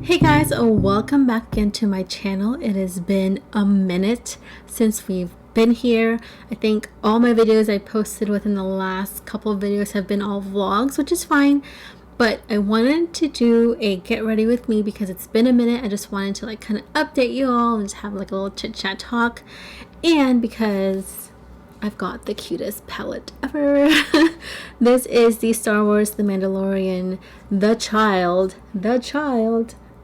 Hey guys, welcome back again to my channel. It has been a minute since we've been here. I think all my videos I posted within the last couple of videos have been all vlogs, which is fine, but I wanted to do a get ready with me because it's been a minute. I just wanted to kind of update you all and just have a little chit chat talk, and because I've got the cutest palette ever. This is the Star Wars The Mandalorian The Child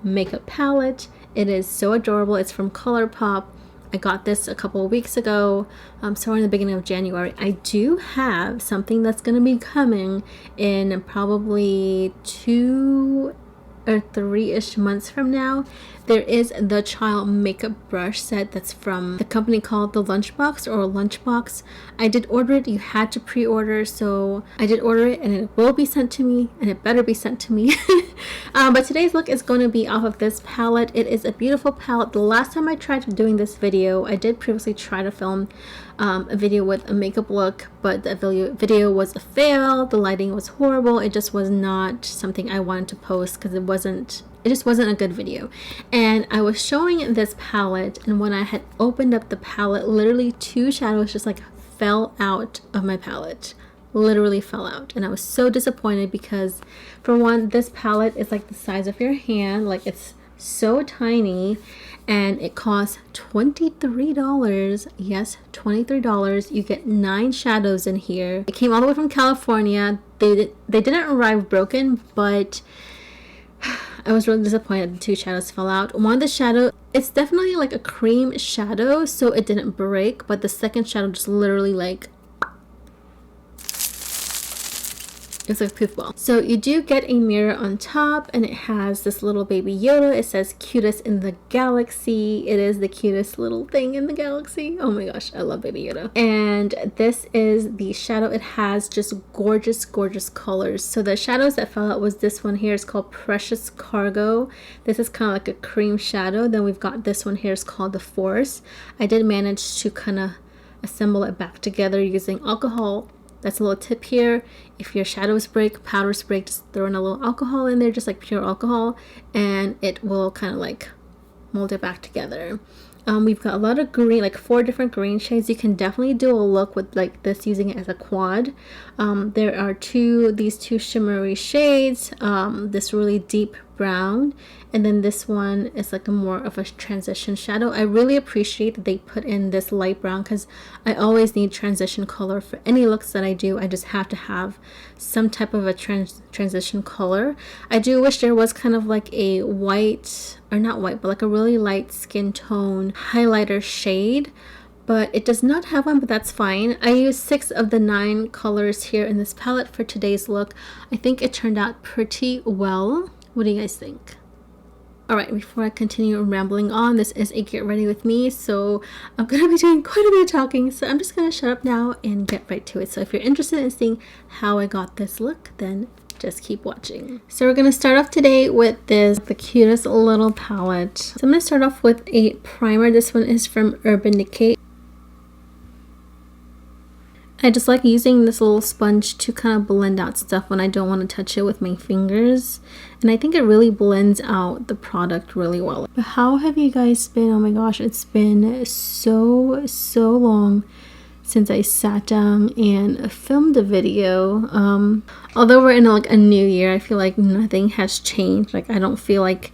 makeup palette. It is so adorable. It's from Colourpop. I got this a couple of weeks ago, somewhere in the beginning of January. I do have something that's going to be coming in probably 2 or 3-ish months from now. There is the child makeup brush set that's from the company called the Lunchbox. I did order it. You had to pre-order, so I did order it and it will be sent to me, and it better be sent to me. But today's look is going to be off of this palette. It is a beautiful palette. The last time I tried doing this video, I did previously try to film a video with a makeup look, but the video was a fail. The lighting was horrible. It just was not something I wanted to post because it just wasn't a good video. And I was showing this palette, and when I had opened up the palette, literally 2 shadows just fell out of my palette. Literally fell out, and I was so disappointed because, for one, this palette is the size of your hand. It's so tiny, and it costs $23. Yes, $23. You get 9 shadows in here. It came all the way from California. They didn't arrive broken, but I was really disappointed the 2 shadows fell out. One of the shadow, it's definitely a cream shadow, so it didn't break, but the second shadow just literally it's like a poof ball. So you do get a mirror on top, and it has this little baby Yoda. It says cutest in the galaxy. It is the cutest little thing in the galaxy. Oh my gosh, I love baby Yoda. And this is the shadow. It has just gorgeous colors. So the shadows that fell out was this one here. It's called Precious Cargo. This is kind of like a cream shadow. Then we've got this one here. It's called The Force. I did manage to kind of assemble it back together using alcohol. That's a little tip here. If your shadows break, powders break, just throw in a little alcohol in there, just pure alcohol, and it will kind of mold it back together. We've got a lot of green, 4 different green shades. You can definitely do a look with this using it as a quad. There are these two shimmery shades, this really deep brown, and then this one is a more of a transition shadow. I really appreciate that they put in this light brown because I always need transition color for any looks that I do. I just have to have some type of a transition color. I do wish there was kind of a white, or not white, but a really light skin tone highlighter shade, but it does not have one, but that's fine. I used 6 of the 9 colors here in this palette for today's look. I think it turned out pretty well. What do you guys think? Alright, before I continue rambling on, this is a get ready with me, so I'm going to be doing quite a bit of talking, so I'm just going to shut up now and get right to it. So if you're interested in seeing how I got this look, then just keep watching. So we're going to start off today with the cutest little palette. So I'm going to start off with a primer. This one is from Urban Decay. I just like using this little sponge to kind of blend out stuff when I don't want to touch it with my fingers. And I think it really blends out the product really well. But how have you guys been? Oh my gosh, it's been so long since I sat down and filmed a video. Although we're in a new year, I feel like nothing has changed. I don't feel like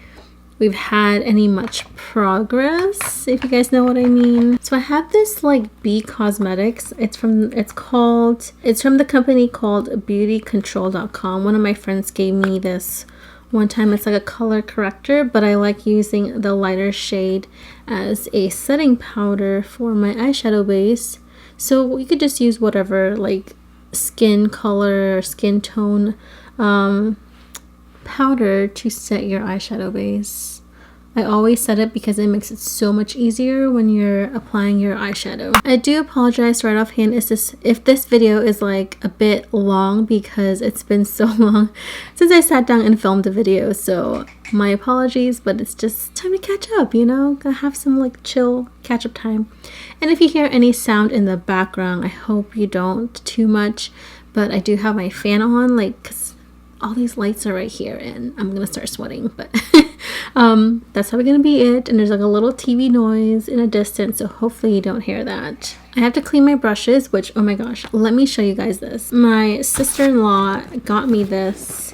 we've had any much progress, if you guys know what I mean. So I have this B Cosmetics. It's from the company called beautycontrol.com. One of my friends gave me this one time. It's a color corrector, but I like using the lighter shade as a setting powder for my eyeshadow base. So you could just use whatever skin color or skin tone powder to set your eyeshadow base. I always set it because it makes it so much easier when you're applying your eyeshadow. I do apologize right offhand if this video is a bit long because it's been so long since I sat down and filmed a video, so my apologies, but it's just time to catch up, gotta have some chill catch up time. And if you hear any sound in the background, I hope you don't too much, but I do have my fan on because all these lights are right here and I'm gonna start sweating, but That's probably gonna be it. And there's like a little TV noise in a distance, so hopefully you don't hear that. I have to clean my brushes, which, oh my gosh, let me show you guys this. My sister-in-law got me this.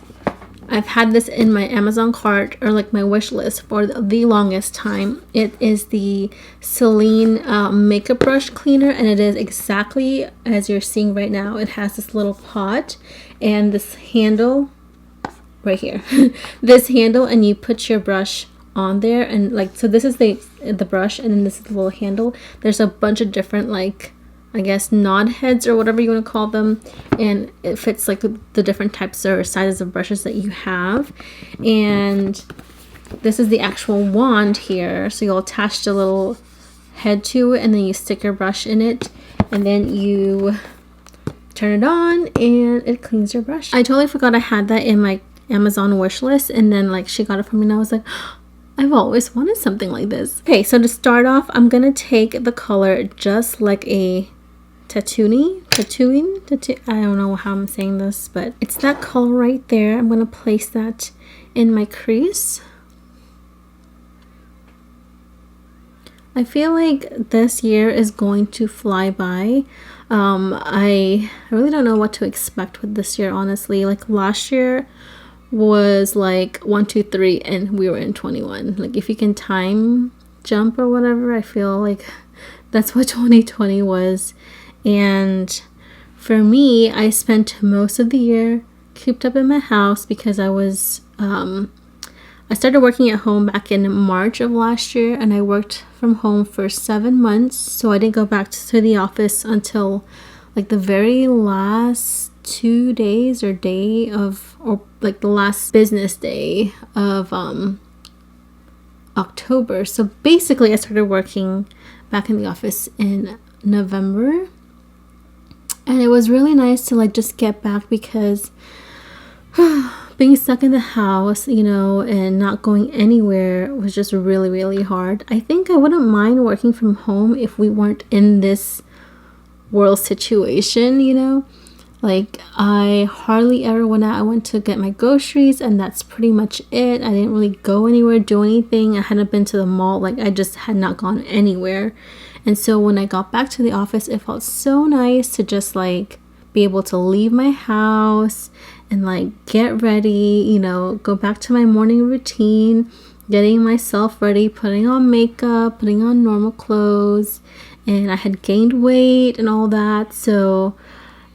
I've had this in my Amazon cart, or like my wish list, for the longest time. It is the Celine makeup brush cleaner, and it is exactly as you're seeing right now. It has this little pot and this handle right here. This handle, and you put your brush on there, and like, so this is the brush, and then this is the little handle. There's a bunch of different, like, I guess knot heads or whatever you want to call them, and it fits like the different types or sizes of brushes that you have. And this is the actual wand here, so you'll attach the little head to it, and then you stick your brush in it, and then you turn it on and it cleans your brush. I totally forgot I had that in my Amazon wish list, and then like she got it for me and I was like, I've always wanted something like this. Okay, so to start off, I'm gonna take the color Just Like a tattooing, I don't know how I'm saying this, but it's that color right there. I'm gonna place that in my crease. I feel like this year is going to fly by. I really don't know what to expect with this year, honestly. Like last year was like 1, 2, 3, and we were in 21. Like if you can time jump or whatever, I feel like that's what 2020 was. And for me, I spent most of the year cooped up in my house because I was I started working at home back in March of last year, and I worked from home for 7 months. So I didn't go back to the office until like the very last 2 days or day of, or like the last business day of October. So basically I started working back in the office in November. And it was really nice to like just get back, because being stuck in the house, you know, and not going anywhere was just really, really hard. I think I wouldn't mind working from home if we weren't in this world situation, you know. Like I hardly ever went out. I went to get my groceries, and that's pretty much it. I didn't really go anywhere, do anything. I hadn't been to the mall. Like I just had not gone anywhere. And so when I got back to the office, it felt so nice to just like be able to leave my house and like get ready, you know, go back to my morning routine, getting myself ready, putting on makeup, putting on normal clothes. And I had gained weight and all that. So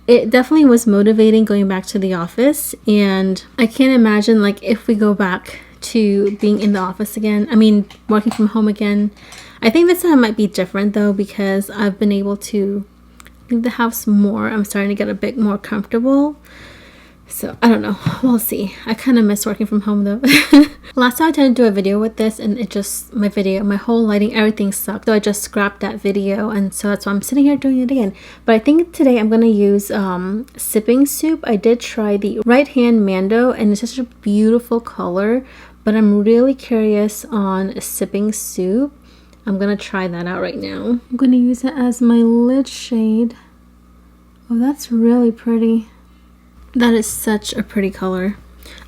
it definitely was motivating going back to the office. And I can't imagine like if we go back to being in the office again, I mean working from home again. I think this time might be different though, because I've been able to leave the house more. I'm starting to get a bit more comfortable. So I don't know, we'll see. I kind of miss working from home though. Last time I tried to do a video with this, and it just, my whole lighting, everything sucked. So I just scrapped that video, and so that's why I'm sitting here doing it again. But I think today I'm gonna use Sipping Soup. I did try the Right Hand Mando, and it's such a beautiful color, but I'm really curious on Sipping Soup. I'm gonna try that out right now. I'm gonna use it as my lid shade. Oh, that's really pretty. That is such a pretty color.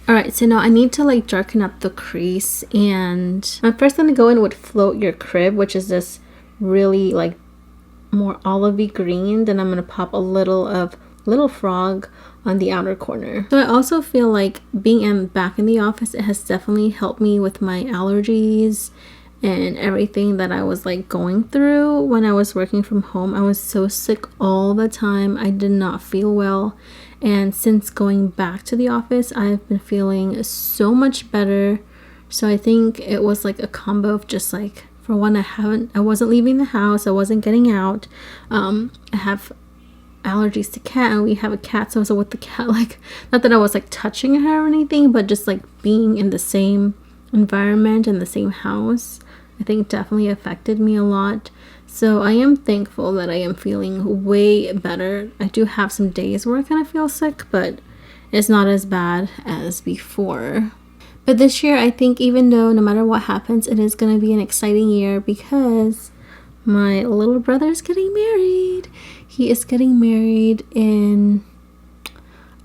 Alright, so now I need to like darken up the crease, and I'm first gonna go in with Float Your Crib, which is this really like more olivey green. Then I'm gonna pop a little of Little Frog on the outer corner. So I also feel like being back in the office, it has definitely helped me with my allergies and everything that I was like going through when I was working from home. I was so sick all the time. I did not feel well. And since going back to the office, I've been feeling so much better. So I think it was like a combo of just like, for one, I wasn't leaving the house. I wasn't getting out. I have allergies to cat, and we have a cat. So I was with the cat, like, not that I was like touching her or anything, but just like being in the same environment in the same house, I think definitely affected me a lot. So I am thankful that I am feeling way better. I do have some days where I kind of feel sick, but it's not as bad as before. But this year, I think even though no matter what happens, it is going to be an exciting year, because my little brother is getting married. He is getting married in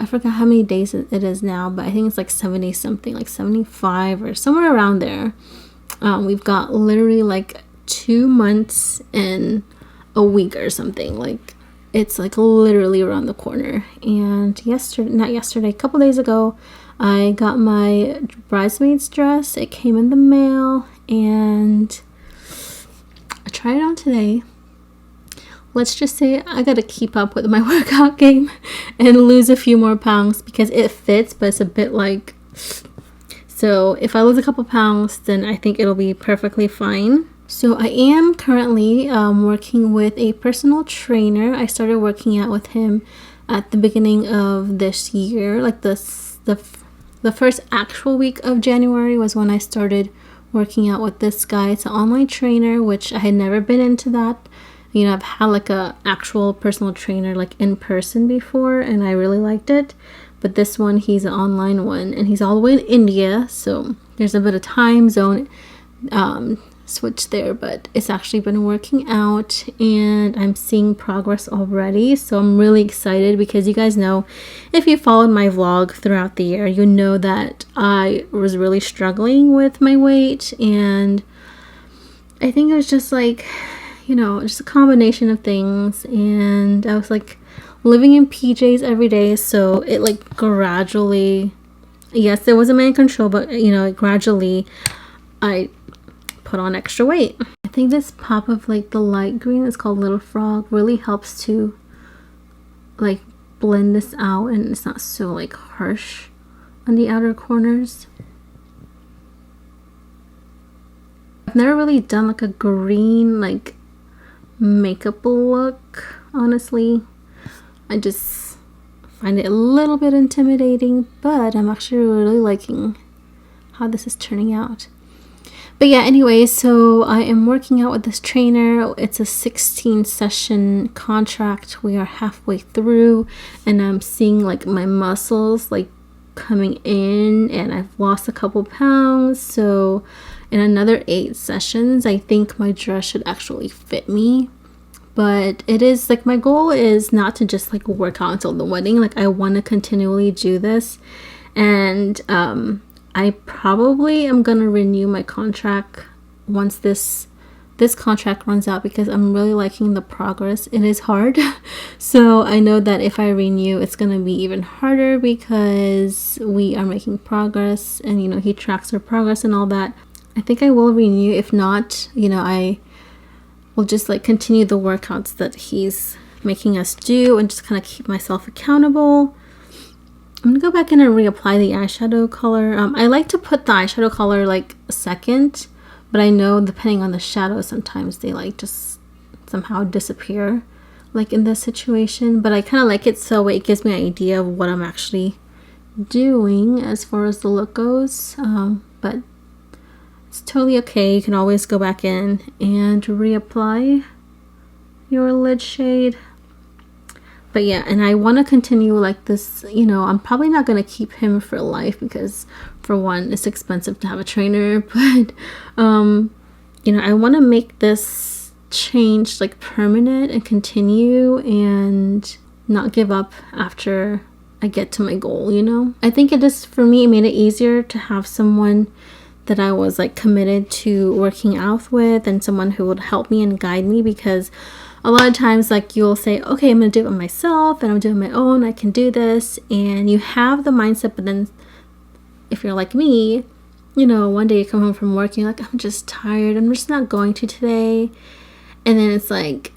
I forgot how many days it is now, but I think it's like 70 something, like 75 or somewhere around there. We've got literally like 2 months and a week or something. Like, it's like literally around the corner. And a couple days ago, I got my bridesmaid's dress. It came in the mail and I tried it on today. Let's just say I gotta keep up with my workout game and lose a few more pounds because it fits, but it's a bit like, so if I lose a couple pounds, then I think it'll be perfectly fine. So I am currently working with a personal trainer. I started working out with him at the beginning of this year. Like the first actual week of January was when I started working out with this guy. It's an online trainer, which I had never been into that. You know, I've had like a actual personal trainer like in person before, and I really liked it. But this one, he's an online one, and he's all the way in India, so there's a bit of time zone switch there, but it's actually been working out and I'm seeing progress already. So I'm really excited because you guys know, if you followed my vlog throughout the year, you know that I was really struggling with my weight, and I think it was just like, you know, just a combination of things. And I was like living in PJs every day, so it like gradually, yes, there was a man control, but you know, gradually I put on extra weight. I think this pop of like the light green, it's called Little Frog, really helps to like blend this out, and it's not so like harsh on the outer corners. I've never really done like a green like makeup look, honestly. I just find it a little bit intimidating, but I'm actually really liking how this is turning out. But yeah, anyway, so I am working out with this trainer. It's a 16 session contract. We are halfway through, and I'm seeing like my muscles like coming in, and I've lost a couple pounds. So in another 8 sessions, I think my dress should actually fit me. But it is like, my goal is not to just like work out until the wedding. Like, I want to continually do this, and I probably am gonna renew my contract once this contract runs out, because I'm really liking the progress. It is hard, so I know that if I renew, it's gonna be even harder because we are making progress, and you know, he tracks our progress and all that. I think I will renew. If not, you know, I will just like continue the workouts that he's making us do and just kind of keep myself accountable. I'm gonna go back in and reapply the eyeshadow color. I like to put the eyeshadow color like second, but I know depending on the shadow, sometimes they like just somehow disappear, like in this situation. But I kind of like it so it gives me an idea of what I'm actually doing as far as the look goes. But it's totally okay. You can always go back in and reapply your lid shade. But yeah, and I want to continue like this. You know, I'm probably not going to keep him for life because, for one, it's expensive to have a trainer. But, you know, I want to make this change like permanent and continue and not give up after I get to my goal, you know? I think it just, for me, it made it easier to have someone that I was like committed to working out with, and someone who would help me and guide me, because a lot of times like you'll say, okay, I'm gonna do it myself and I'm doing my own, I can do this, and you have the mindset, but then if you're like me, you know, one day you come home from work, you're like, I'm just tired, I'm just not going to today. And then it's like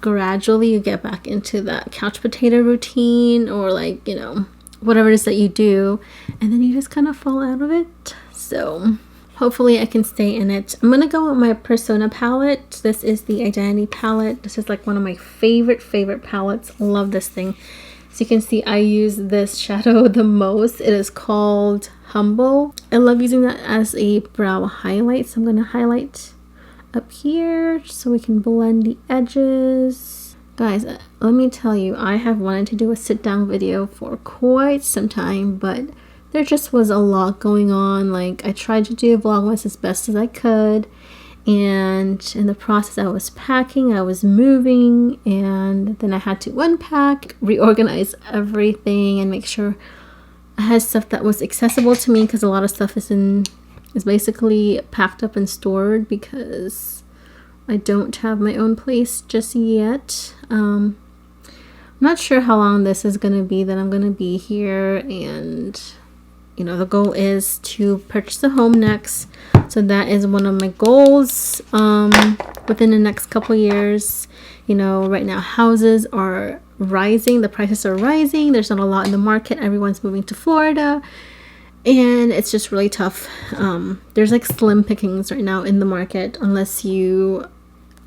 gradually you get back into that couch potato routine, or like, you know, whatever it is that you do, and then you just kind of fall out of it. So hopefully I can stay in it. I'm gonna go with my Persona palette. This is the Identity palette. This is like one of my favorite palettes. Love this thing. So you can see I use this shadow the most. It is called Humble. I love using that as a brow highlight. So I'm gonna highlight up here so we can blend the edges. Guys, let me tell you, I have wanted to do a sit down video for quite some time, but there just was a lot going on. Like, I tried to do Vlogmas as best as I could, And in the process, I was packing, I was moving, and then I had to unpack, reorganize everything, and make sure I had stuff that was accessible to me, because a lot of stuff is basically packed up and stored because I don't have my own place just yet. I'm not sure how long this is going to be that I'm going to be here, and you know, the goal is to purchase a home next. So that is one of my goals within the next couple years. You know, right now houses are rising, the prices are rising, there's not a lot in the market, everyone's moving to Florida, and it's just really tough. There's like slim pickings right now in the market unless you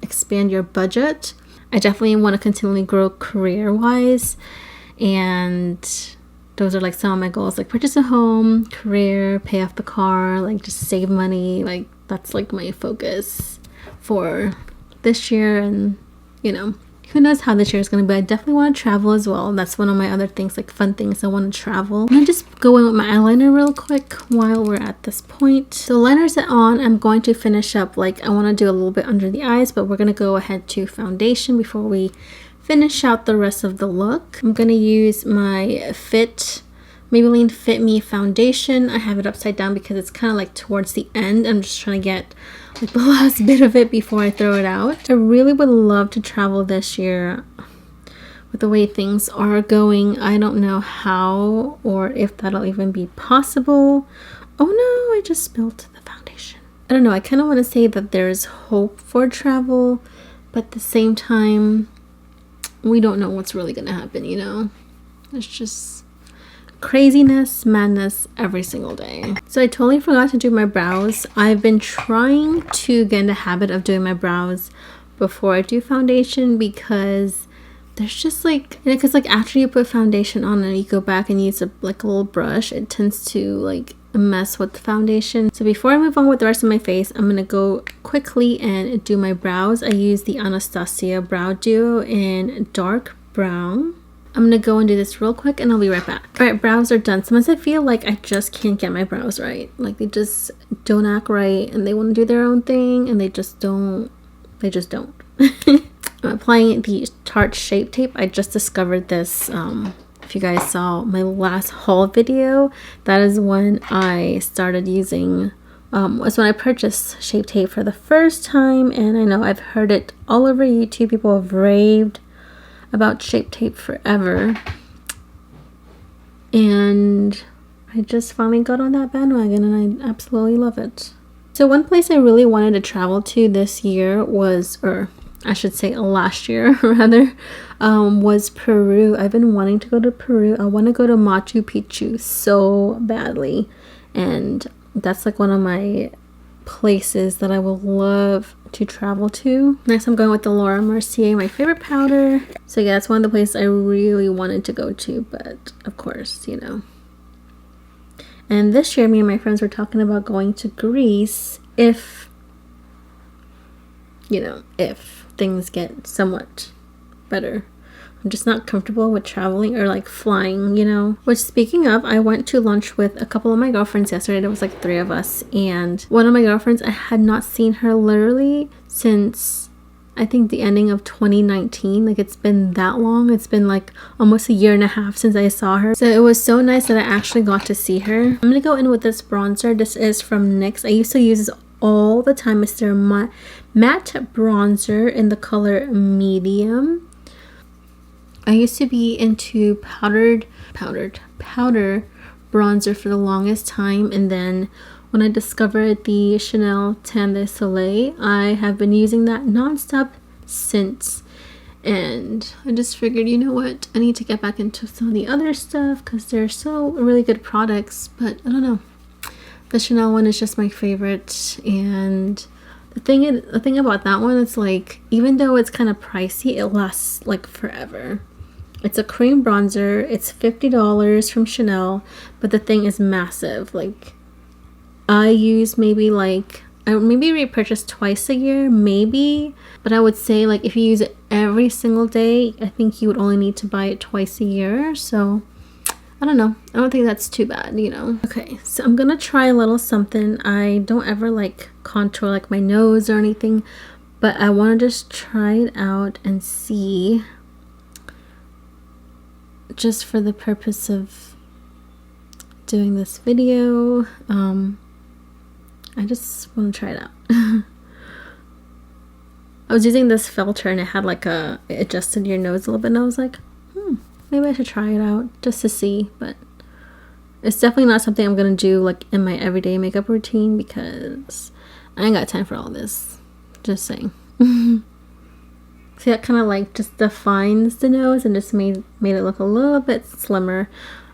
expand your budget. I definitely want to continually grow career wise, and those are like some of my goals, like purchase a home, career, pay off the car, like just save money. Like that's like my focus for this year. And you know, who knows how this year is going to be. I definitely want to travel as well. That's one of my other things, like fun things. I want to travel. I'm going to just go in with my eyeliner real quick while we're at this point. So liner's on. I'm going to finish up, like I want to do a little bit under the eyes, but we're going to go ahead to foundation before we finish out the rest of the look. I'm going to use my Maybelline Fit Me foundation. I have it upside down because it's kind of like towards the end. I'm just trying to get like the last bit of it before I throw it out. I really would love to travel this year. With the way things are going, I don't know how or if that'll even be possible. Oh no, I just spilled the foundation. I don't know, I kind of want to say that there's hope for travel, but at the same time, we don't know what's really gonna happen, you know? It's just craziness, madness every single day. So I totally forgot to do my brows. I've been trying to get in the habit of doing my brows before I do foundation, because there's just like, because like after you put foundation on and you go back and use a little brush, it tends to like mess with the foundation. So before I move on with the rest of my face, I'm gonna go quickly and do my brows. I use the Anastasia Brow Duo in dark brown. I'm gonna go and do this real quick and I'll be right back. Alright, brows are done. Sometimes I feel like I just can't get my brows right. Like they just don't act right and they want to do their own thing and they just don't. I'm applying the Tarte Shape Tape. I just discovered this. If you guys saw my last haul video, that is when I started using, was when I purchased Shape Tape for the first time. And I know I've heard it all over YouTube. People have raved about Shape Tape forever. And I just finally got on that bandwagon and I absolutely love it. So one place I really wanted to travel to this year was, or I should say last year rather, was Peru. I've been wanting to go to Peru. I want to go to Machu Picchu so badly, and that's like one of my places that I would love to travel to. Next I'm going with the Laura Mercier, my favorite powder. So yeah, that's one of the places I really wanted to go to, but of course, you know. And this year me and my friends were talking about going to Greece if, you know, if things get somewhat better. I'm just not comfortable with traveling or like flying, you know. Which, speaking of, I went to lunch with a couple of my girlfriends yesterday. There was like 3 of us, and one of my girlfriends, I had not seen her literally since I think the ending of 2019. Like it's been that long. It's been like almost a year and a half since I saw her. So it was so nice that I actually got to see her. I'm gonna go in with this bronzer. This is from NYX. I used to use this all the time. It's their matte bronzer in the color medium. I used to be into powder bronzer for the longest time, and then when I discovered the Chanel Tan de Soleil, I have been using that nonstop since. And I just figured, you know what, I need to get back into some of the other stuff because they're so really good products. But I don't know, the Chanel one is just my favorite. And the thing about that one, it's like, even though it's kind of pricey, it lasts like forever. It's a cream bronzer. It's $50 from Chanel, but the thing is massive. Like, I use maybe repurchase twice a year, maybe. But I would say, like, if you use it every single day, I think you would only need to buy it twice a year. So I don't know. I don't think that's too bad, you know. Okay, so I'm gonna try a little something. I don't ever like contour like my nose or anything, but I want to just try it out and see, just for the purpose of doing this video. I just want to try it out. I was using this filter and it had like it adjusted your nose a little bit, and I was like, maybe I should try it out just to see. But it's definitely not something I'm gonna do like in my everyday makeup routine, because I ain't got time for all this. Just saying. See, that kind of like just defines the nose and just made it look a little bit slimmer.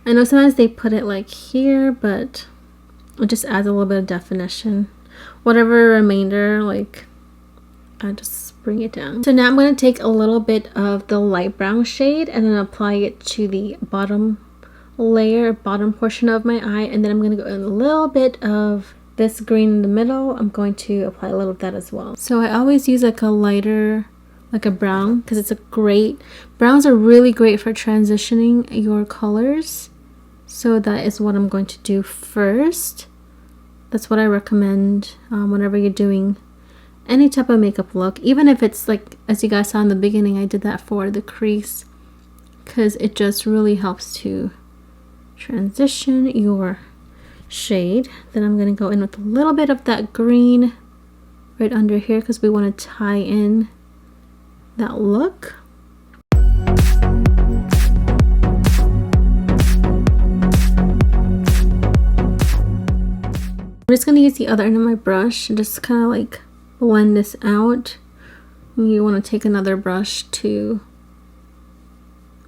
I know sometimes they put it like here, but it just adds a little bit of definition. Whatever remainder, like, I just bring it down. So now I'm going to take a little bit of the light brown shade and then apply it to the bottom layer, bottom portion of my eye, and then I'm going to go in a little bit of this green in the middle. I'm going to apply a little of that as well. So I always use like a lighter, like a brown, because it's a great, browns are really great for transitioning your colors. So that is what I'm going to do first. That's what I recommend whenever you're doing any type of makeup look, even if it's like, as you guys saw in the beginning, I did that for the crease, because it just really helps to transition your shade. Then I'm going to go in with a little bit of that green right under here, because we want to tie in that look. I'm just going to use the other end of my brush and just kind of like blend this out. You want to take another brush to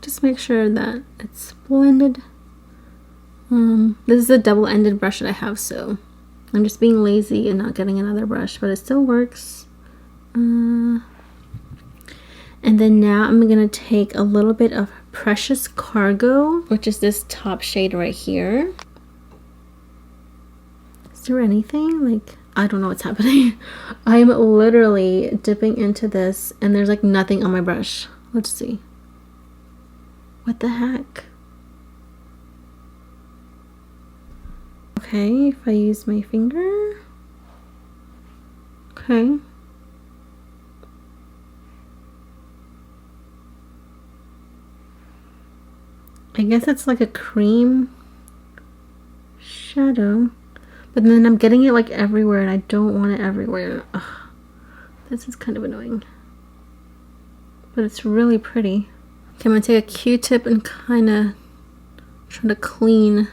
just make sure that it's blended. This is a double-ended brush that I have, so I'm just being lazy and not getting another brush, but it still works. And then now I'm going to take a little bit of Precious Cargo, which is this top shade right here. Is there anything? Like, I don't know what's happening. I'm literally dipping into this and there's like nothing on my brush. Let's see. What the heck? Okay, if I use my finger. Okay. I guess it's like a cream shadow, but then I'm getting it like everywhere and I don't want it everywhere. Ugh, this is kind of annoying, but it's really pretty. Okay, I'm gonna take a Q-tip and kind of try to clean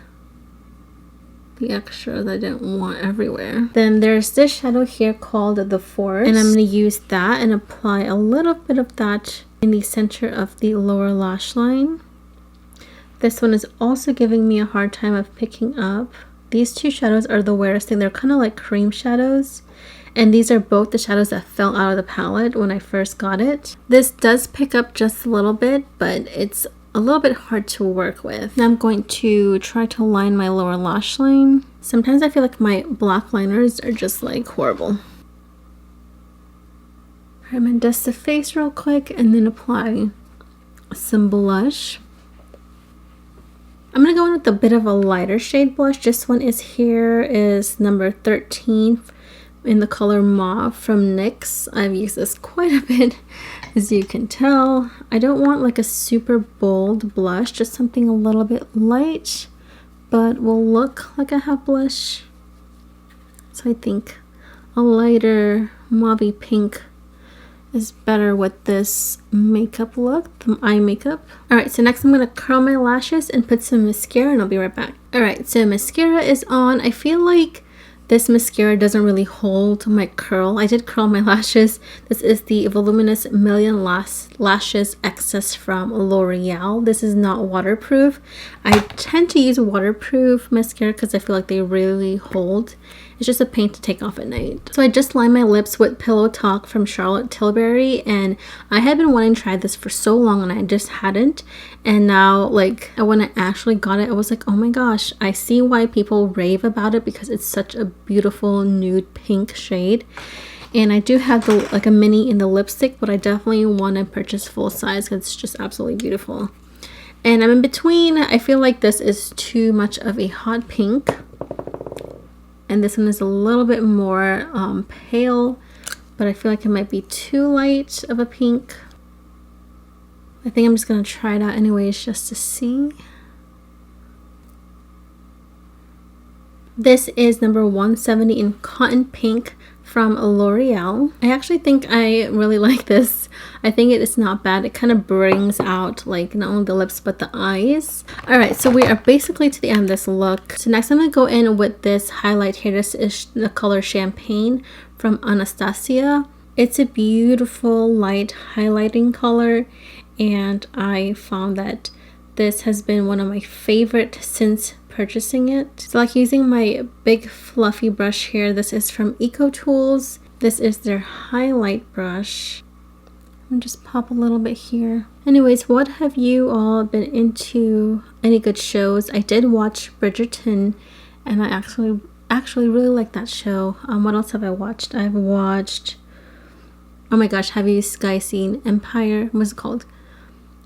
the extra that I didn't want everywhere. Then there's this shadow here called the Forest, and I'm gonna use that and apply a little bit of that in the center of the lower lash line. This one is also giving me a hard time of picking up. These two shadows are the weirdest thing. They're kind of like cream shadows. And these are both the shadows that fell out of the palette when I first got it. This does pick up just a little bit, but it's a little bit hard to work with. Now I'm going to try to line my lower lash line. Sometimes I feel like my black liners are just like horrible. I'm going to dust the face real quick and then apply some blush. I'm going to go in with a bit of a lighter shade blush. This one is number 13 in the color Mauve from NYX. I've used this quite a bit, as you can tell. I don't want like a super bold blush, just something a little bit light, but will look like I have blush. So I think a lighter mauve pink is better with this makeup look, the eye makeup. Alright, so next I'm going to curl my lashes and put some mascara, and I'll be right back. Alright, so mascara is on. I feel like this mascara doesn't really hold my curl. I did curl my lashes. This is the Voluminous Million Lashes Excess from L'Oreal. This is not waterproof. I tend to use waterproof mascara because I feel like they really hold. It's just a pain to take off at night. So I just lined my lips with Pillow Talk from Charlotte Tilbury, and I had been wanting to try this for so long and I just hadn't. And now, like, when I actually got it, I was like, oh my gosh, I see why people rave about it, because it's such a beautiful nude pink shade. And I do have like a mini in the lipstick, but I definitely want to purchase full size because it's just absolutely beautiful. And I'm in between. I feel like this is too much of a hot pink, and this one is a little bit more pale, but I feel like it might be too light of a pink. I think I'm just gonna try it out anyways just to see. This is number 170 in Cotton Pink from L'Oreal. I actually think I really like this. I think it is not bad. It kind of brings out like not only the lips but the eyes. Alright, so we are basically to the end of this look. So next I'm going to go in with this highlight here. This is the color Champagne from Anastasia. It's a beautiful light highlighting color, and I found that this has been one of my favorite since purchasing it. So like using my big fluffy brush here, this is from Eco Tools. This is their highlight brush. I'll just pop a little bit here. Anyways, what have you all been into? Any good shows? I did watch Bridgerton, and I actually really like that show. What else have I watched? I've watched, oh my gosh, have you guys seen Empire? What's it called?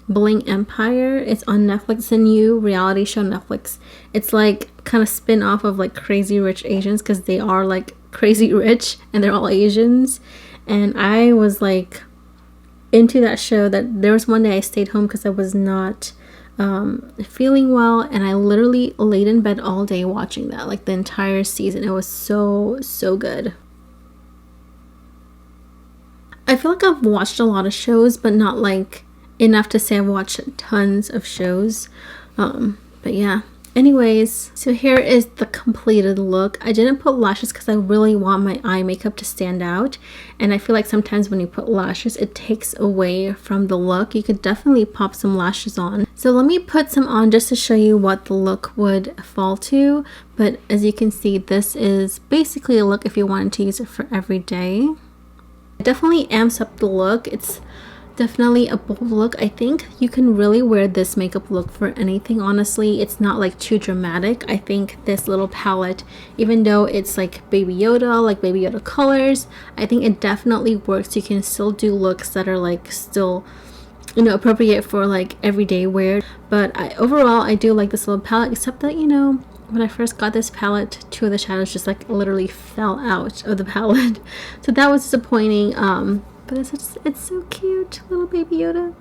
Bling Empire. It's on Netflix. It's a new reality show on Netflix. It's like kind of spin off of like Crazy Rich Asians, because they are like crazy rich and they're all Asians. And I was like into that show. That there was one day I stayed home because I was not feeling well, and I literally laid in bed all day watching that, like the entire season. It was so good. I feel like I've watched a lot of shows, but not like enough to say I've watched tons of shows. But yeah, anyways, so here is the completed look. I didn't put lashes because I really want my eye makeup to stand out, and I feel like sometimes when you put lashes it takes away from the look. You could definitely pop some lashes on. So let me put some on just to show you what the look would fall to. But as you can see, this is basically a look if you wanted to use it for every day. It definitely amps up the look. It's definitely a bold look. I think you can really wear this makeup look for anything, honestly. It's not like too dramatic. I think this little palette, even though it's like Baby Yoda, like Baby Yoda colors, I think it definitely works. You can still do looks that are like still, you know, appropriate for like everyday wear. But overall I do like this little palette, except that, you know, when I first got this palette, two of the shadows just like literally fell out of the palette. So that was disappointing. But it's so cute, little Baby Yoda.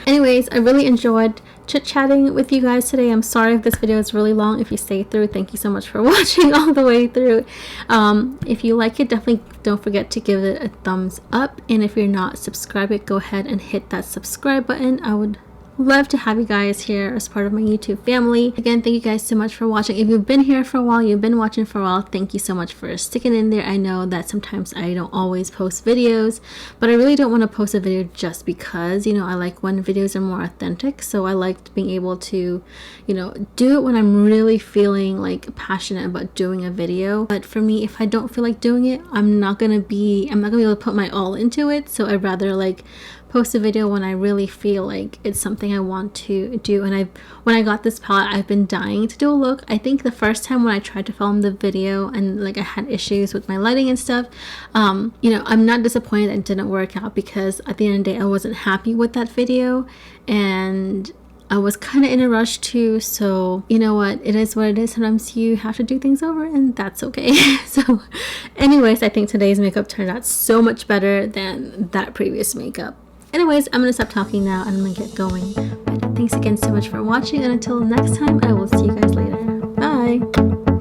Anyways, I really enjoyed chit-chatting with you guys today. I'm sorry if this video is really long. If you stayed through, thank you so much for watching all the way through. If you like it, definitely don't forget to give it a thumbs up. And if you're not subscribed, go ahead and hit that subscribe button. I would love to have you guys here as part of my YouTube family. Again, thank you guys so much for watching. If you've been here for a while, you've been watching for a while, thank you so much for sticking in there. I know that sometimes I don't always post videos, but I really don't want to post a video just because, you know, I like when videos are more authentic. So I liked being able to, you know, do it when I'm really feeling like passionate about doing a video. But for me, if I don't feel like doing it, I'm not gonna be able to put my all into it. So I'd rather like post a video when I really feel like it's something I want to do. And when I got this palette, I've been dying to do a look. I think the first time when I tried to film the video and like I had issues with my lighting and stuff, you know, I'm not disappointed that it didn't work out, because at the end of the day I wasn't happy with that video and I was kind of in a rush too. So you know what, it is what it is. Sometimes you have to do things over, and that's okay. So anyways, I think today's makeup turned out so much better than that previous makeup. Anyways, I'm gonna stop talking now and I'm gonna get going. But thanks again so much for watching, and until next time, I will see you guys later. Bye!